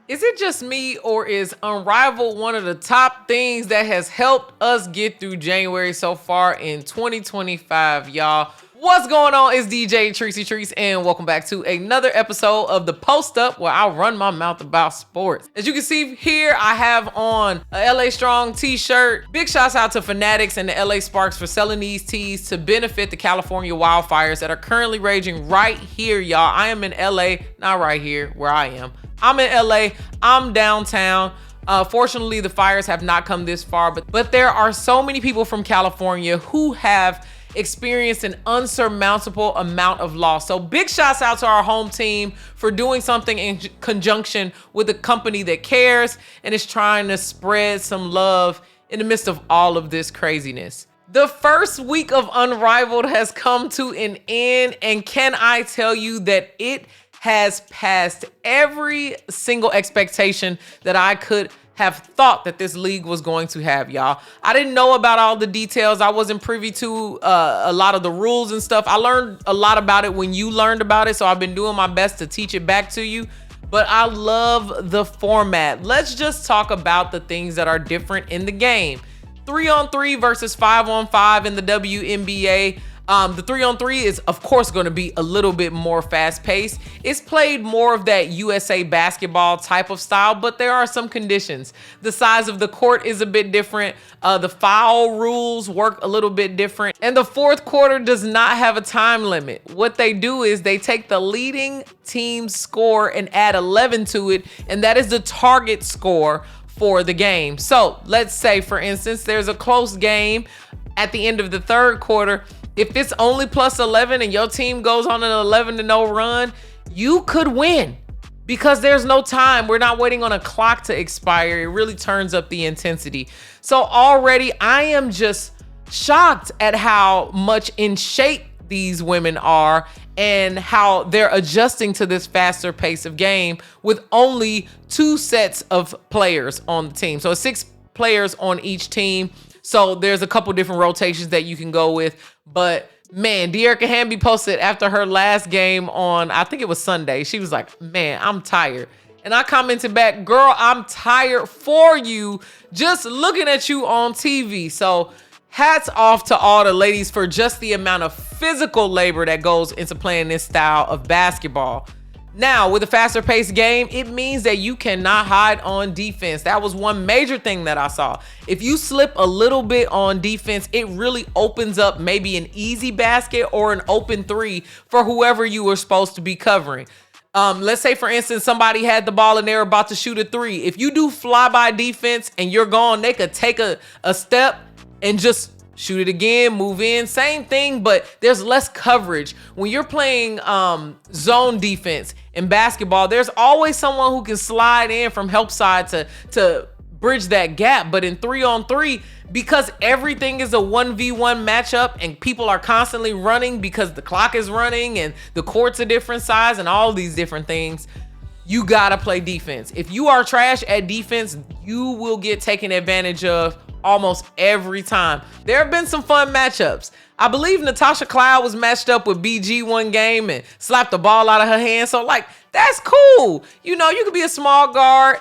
Is it just me, or is Unrivaled one of the top things that has helped us get through January so far in 2025, y'all? What's going on? It's DJ Treese, and welcome back to another episode of The Post Up, where I run my mouth about sports. As you can see here, I have on a LA Strong t-shirt. Big shouts out to Fanatics and the LA Sparks for selling these tees to benefit the California wildfires that are currently raging right here, y'all. I am in LA, not right here where I am. I'm in LA, I'm downtown. Fortunately, the fires have not come this far, but there are so many people from California who have experienced an unsurmountable amount of loss. So big shouts out to our home team for doing something in conjunction with a company that cares and is trying to spread some love in the midst of all of this craziness. The first week of Unrivaled has come to an end, and can I tell you that it has passed every single expectation that I could have thought that this league was going to have, y'all. I didn't know about all the details. I wasn't privy to a lot of the rules and stuff. I learned a lot about it when you learned about it, so I've been doing my best to teach it back to you. But I love the format. Let's just talk about the things that are different in the game. 3-on-3 versus 5-on-5 in the WNBA. The 3-on-3 is, of course, going to be a little bit more fast-paced. It's played more of that USA basketball type of style, but there are some conditions. The size of the court is a bit different. The foul rules work a little bit different. And the fourth quarter does not have a time limit. What they do is they take the leading team's score and add 11 to it, and that is the target score for the game. So let's say, for instance, there's a close game at the end of the third quarter. If it's only plus 11 and your team goes on an 11-0 run, you could win because there's no time. We're not waiting on a clock to expire. It really turns up the intensity. So already I am just shocked at how much in shape these women are and how they're adjusting to this faster pace of game with only 2 sets of players on the team. So 6 players on each team. So there's a couple different rotations that you can go with. But man, De'Erica Hamby posted after her last game on, I think it was Sunday. She was like, man, I'm tired. And I commented back, girl, I'm tired for you just looking at you on TV. So hats off to all the ladies for just the amount of physical labor that goes into playing this style of basketball. Now, with a faster paced game, it means that you cannot hide on defense. That was one major thing that I saw. If you slip a little bit on defense, it really opens up maybe an easy basket or an open 3 for whoever you were supposed to be covering. Let's say, for instance, somebody had the ball and they're about to shoot a 3. If you do flyby defense and you're gone, they could take a step and just shoot it again, move in, same thing, but there's less coverage. When you're playing zone defense in basketball, there's always someone who can slide in from help side to bridge that gap. But in 3-on-3, because everything is a 1v1 matchup and people are constantly running because the clock is running and the court's a different size and all these different things, you gotta play defense. If you are trash at defense, you will get taken advantage of almost every time. There have been some fun matchups. I believe Natasha Cloud was matched up with BG one game and slapped the ball out of her hand. So like, that's cool. You know, you could be a small guard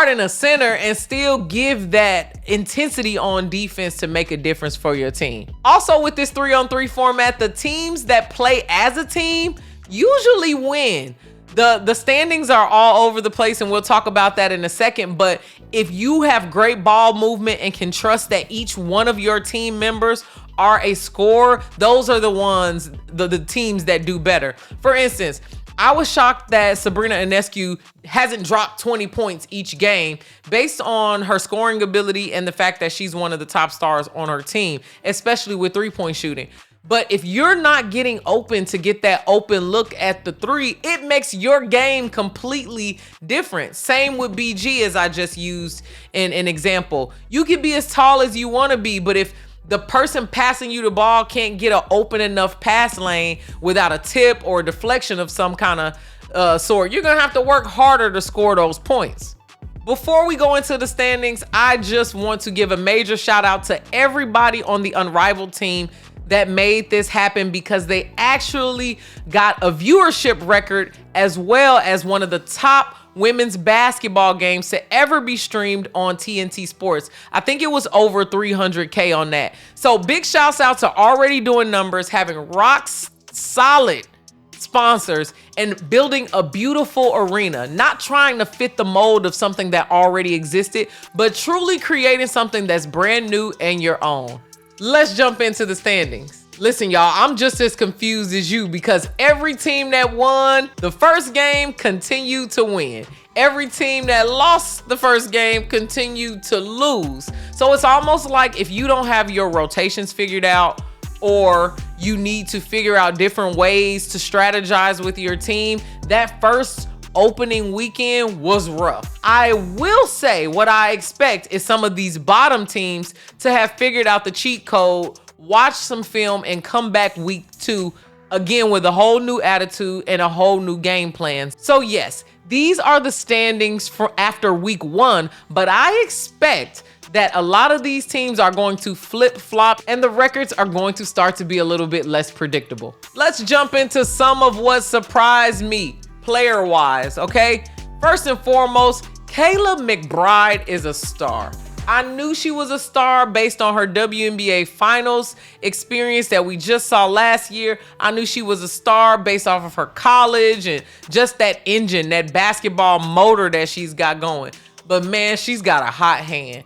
in a center and still give that intensity on defense to make a difference for your team. Also with this 3-on-3 format, the teams that play as a team usually win. The standings are all over the place, and we'll talk about that in a second. But if you have great ball movement and can trust that each one of your team members are a scorer, those are the ones, the teams that do better. For instance, I was shocked that Breanna Ionescu hasn't dropped 20 points each game based on her scoring ability and the fact that she's one of the top stars on her team, especially with 3-point shooting. But if you're not getting open to get that open look at the 3, it makes your game completely different. Same with BG, as I just used in an example. You can be as tall as you want to be, but if the person passing you the ball can't get an open enough pass lane without a tip or a deflection of some kind of sort, you're going to have to work harder to score those points. Before we go into the standings, I just want to give a major shout out to everybody on the Unrivaled team that made this happen, because they actually got a viewership record as well as one of the top women's basketball games to ever be streamed on TNT Sports. I think it was over 300K on that. So big shouts out to already doing numbers, having rock solid sponsors, and building a beautiful arena, not trying to fit the mold of something that already existed, but truly creating something that's brand new and your own. Let's jump into the standings. Listen, y'all, I'm just as confused as you because every team that won the first game continued to win. Every team that lost the first game continued to lose. So it's almost like if you don't have your rotations figured out, or you need to figure out different ways to strategize with your team, that first opening weekend was rough. I will say what I expect is some of these bottom teams to have figured out the cheat code, watch some film, and come back week 2 again with a whole new attitude and a whole new game plan. So yes, these are the standings for after week 1, but I expect that a lot of these teams are going to flip-flop and the records are going to start to be a little bit less predictable. Let's jump into some of what surprised me player-wise, okay? First and foremost, Kahleah McBride is a star. I knew she was a star based on her WNBA finals experience that we just saw last year. I knew she was a star based off of her college and just that engine, that basketball motor that she's got going. But man, she's got a hot hand.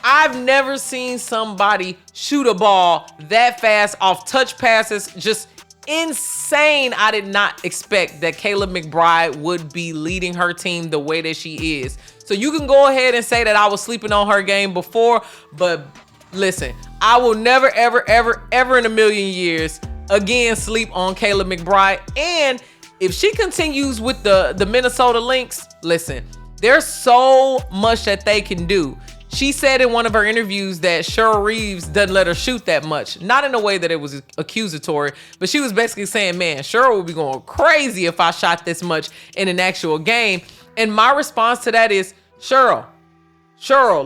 I've never seen somebody shoot a ball that fast off touch passes. Just insane. I did not expect that Kahleah McBride would be leading her team the way that she is. So you can go ahead and say that I was sleeping on her game before, but listen, I will never, ever, ever, ever in a million years again sleep on Kahleah McBride. And if she continues with the Minnesota Lynx, listen, there's so much that they can do. She said in one of her interviews that Cheryl Reeves doesn't let her shoot that much. Not in a way that it was accusatory, but she was basically saying, man, Cheryl would be going crazy if I shot this much in an actual game. And my response to that is, Cheryl,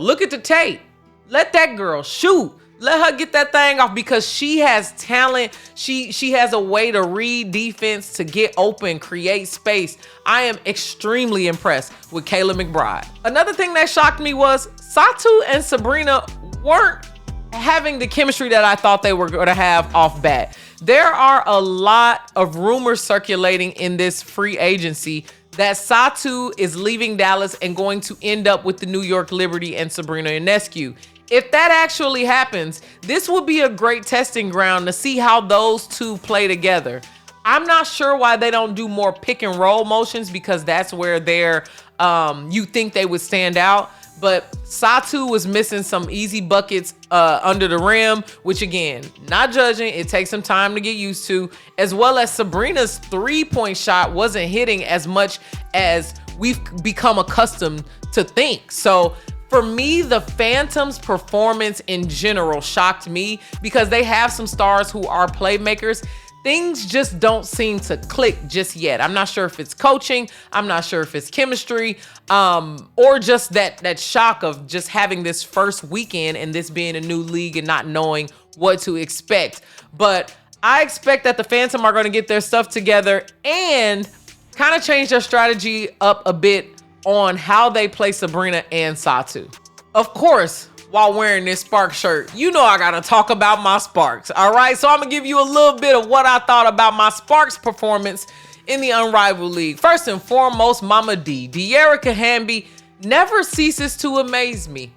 look at the tape. Let that girl shoot. Let her get that thing off because she has talent. She has a way to read defense, to get open, create space. I am extremely impressed with Kahleah McBride. Another thing that shocked me was Satu and Sabrina weren't having the chemistry that I thought they were going to have off bat. There are a lot of rumors circulating in this free agency that Satu is leaving Dallas and going to end up with the New York Liberty and Sabrina Ionescu. If that actually happens, this will be a great testing ground to see how those two play together. I'm not sure why they don't do more pick and roll motions because that's where you think they would stand out. But Satu was missing some easy buckets under the rim, which again, not judging, it takes some time to get used to, as well as Sabrina's 3-point shot wasn't hitting as much as we've become accustomed to think. So for me, the Phantoms' performance in general shocked me because they have some stars who are playmakers. Things just don't seem to click just yet. I'm not sure if it's coaching. I'm not sure if it's chemistry, or just that shock of just having this first weekend and this being a new league and not knowing what to expect. But I expect that the Phantom are going to get their stuff together and kind of change their strategy up a bit on how they play Sabrina and Satu. Of course, while wearing this Sparks shirt, you know I gotta talk about my Sparks, all right? So I'm gonna give you a little bit of what I thought about my Sparks performance in the Unrivaled League. First and foremost, Mama D, Arike Hamby, never ceases to amaze me.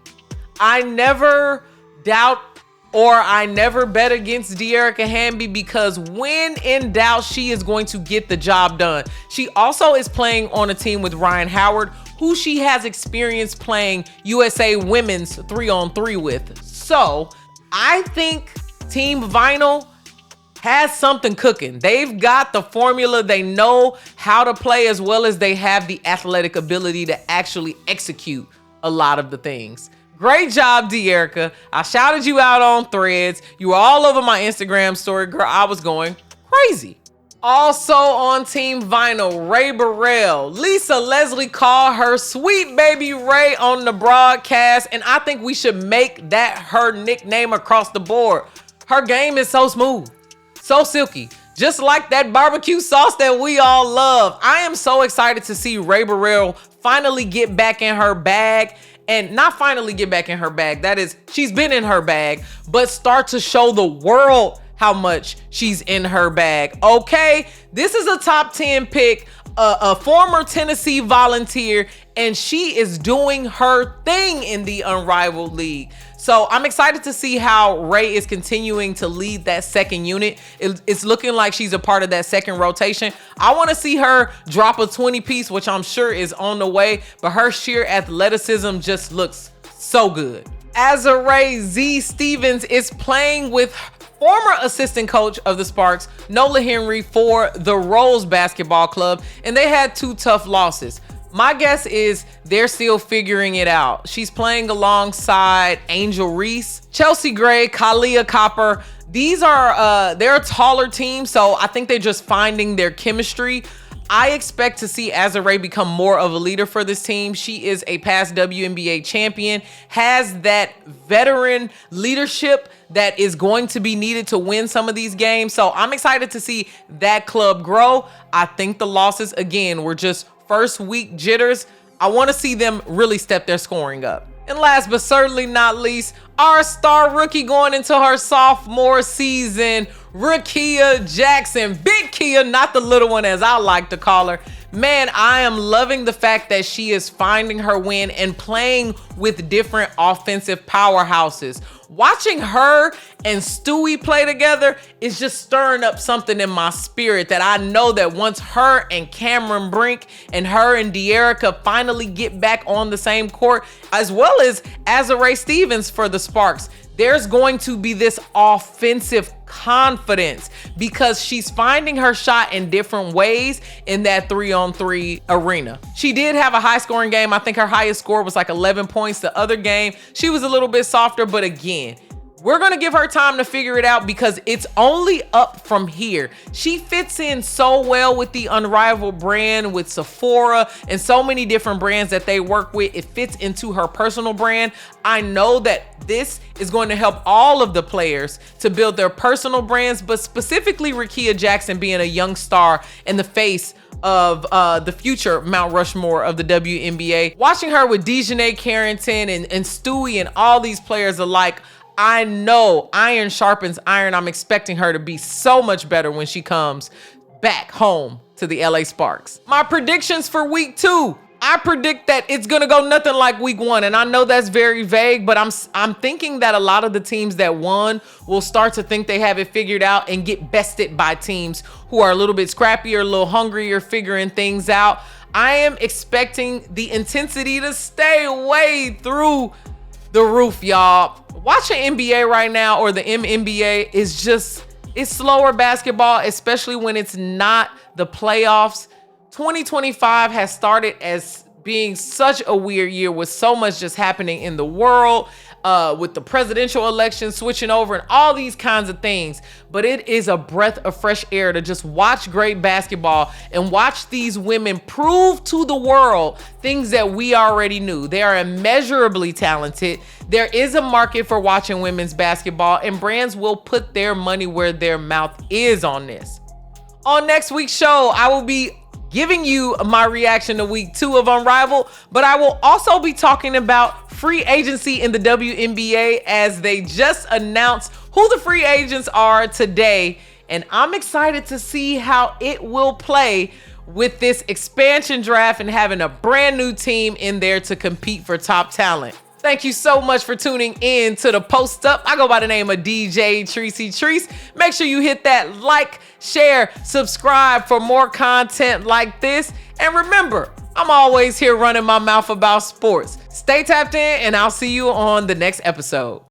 I never doubt or I never bet against Arike Hamby because when in doubt, she is going to get the job done. She also is playing on a team with Ryan Howard, who she has experience playing USA Women's 3-on-3 with. So I think Team Vinyl has something cooking. They've got the formula. They know how to play as well as they have the athletic ability to actually execute a lot of the things. Great job, Arike. I shouted you out on Threads. You were all over my Instagram story. Girl, I was going crazy. Also on Team Vinyl, Ray Burrell. Lisa Leslie called her sweet baby Ray on the broadcast, and I think we should make that her nickname across the board. Her game is so smooth, so silky. just like that barbecue sauce that we all love. I am so excited to see Rae Burrell finally get back in her bag. And not finally get back in her bag. That is, she's been in her bag, but start to show the world how much she's in her bag. Okay, this is a top 10 pick, a former Tennessee Volunteer, and she is doing her thing in the Unrivaled League. So I'm excited to see how Rae is continuing to lead that second unit. It's looking like she's a part of that second rotation. I want to see her drop a 20-piece, which I'm sure is on the way, but her sheer athleticism just looks so good. Azarae Z. Stevens is playing with former assistant coach of the Sparks, Nola Henry, for the Rose Basketball Club, and they had 2 tough losses. My guess is they're still figuring it out. She's playing alongside Angel Reese, Chelsea Gray, Kahleah Copper. These are, they're a taller team, so I think they're just finding their chemistry. I expect to see Azarae become more of a leader for this team. She is a past WNBA champion, has that veteran leadership that is going to be needed to win some of these games. So I'm excited to see that club grow. I think the losses, again, were just first week jitters. I want to see them really step their scoring up. And last but certainly not least, our star rookie going into her sophomore season, Rikeia Jackson. Big Kia, not the little one as I like to call her. Man, I am loving the fact that she is finding her win and playing with different offensive powerhouses. Watching her and Stewie play together is just stirring up something in my spirit that I know that once her and Cameron Brink and her and De'Erica finally get back on the same court, as well as Azarae Stevens for the Sparks, there's going to be this offensive confidence because she's finding her shot in different ways in that 3-on-3 arena. She did have a high scoring game. I think her highest score was like 11 points. The other game, she was a little bit softer, but again, we're going to give her time to figure it out because it's only up from here. She fits in so well with the Unrivaled brand, with Sephora and so many different brands that they work with. It fits into her personal brand. I know that this is going to help all of the players to build their personal brands, but specifically Rikeia Jackson being a young star in the face of the future Mount Rushmore of the WNBA. Watching her with Dejanay Carrington and Stewie and all these players alike, I know iron sharpens iron. I'm expecting her to be so much better when she comes back home to the LA Sparks. My predictions for week 2. I predict that it's gonna go nothing like week 1, and I know that's very vague, but I'm thinking that a lot of the teams that won will start to think they have it figured out and get bested by teams who are a little bit scrappier, a little hungrier, figuring things out. I am expecting the intensity to stay way through the roof, y'all. Watching NBA right now, or the MNBA, is just, it's slower basketball, especially when it's not the playoffs. 2025 has started as being such a weird year with so much just happening in the world, with the presidential election switching over and all these kinds of things. But it is a breath of fresh air to just watch great basketball and watch these women prove to the world things that we already knew. They are immeasurably talented. There is a market for watching women's basketball, and brands will put their money where their mouth is on this. On next week's show, I will be giving you my reaction to week 2 of Unrivaled, but I will also be talking about free agency in the WNBA as they just announced who the free agents are today. And I'm excited to see how it will play with this expansion draft and having a brand new team in there to compete for top talent. Thank you so much for tuning in to the Post Up. I go by the name of DJ Treese. Make sure you hit that like, share, subscribe for more content like this. And remember, I'm always here running my mouth about sports. Stay tapped in, and I'll see you on the next episode.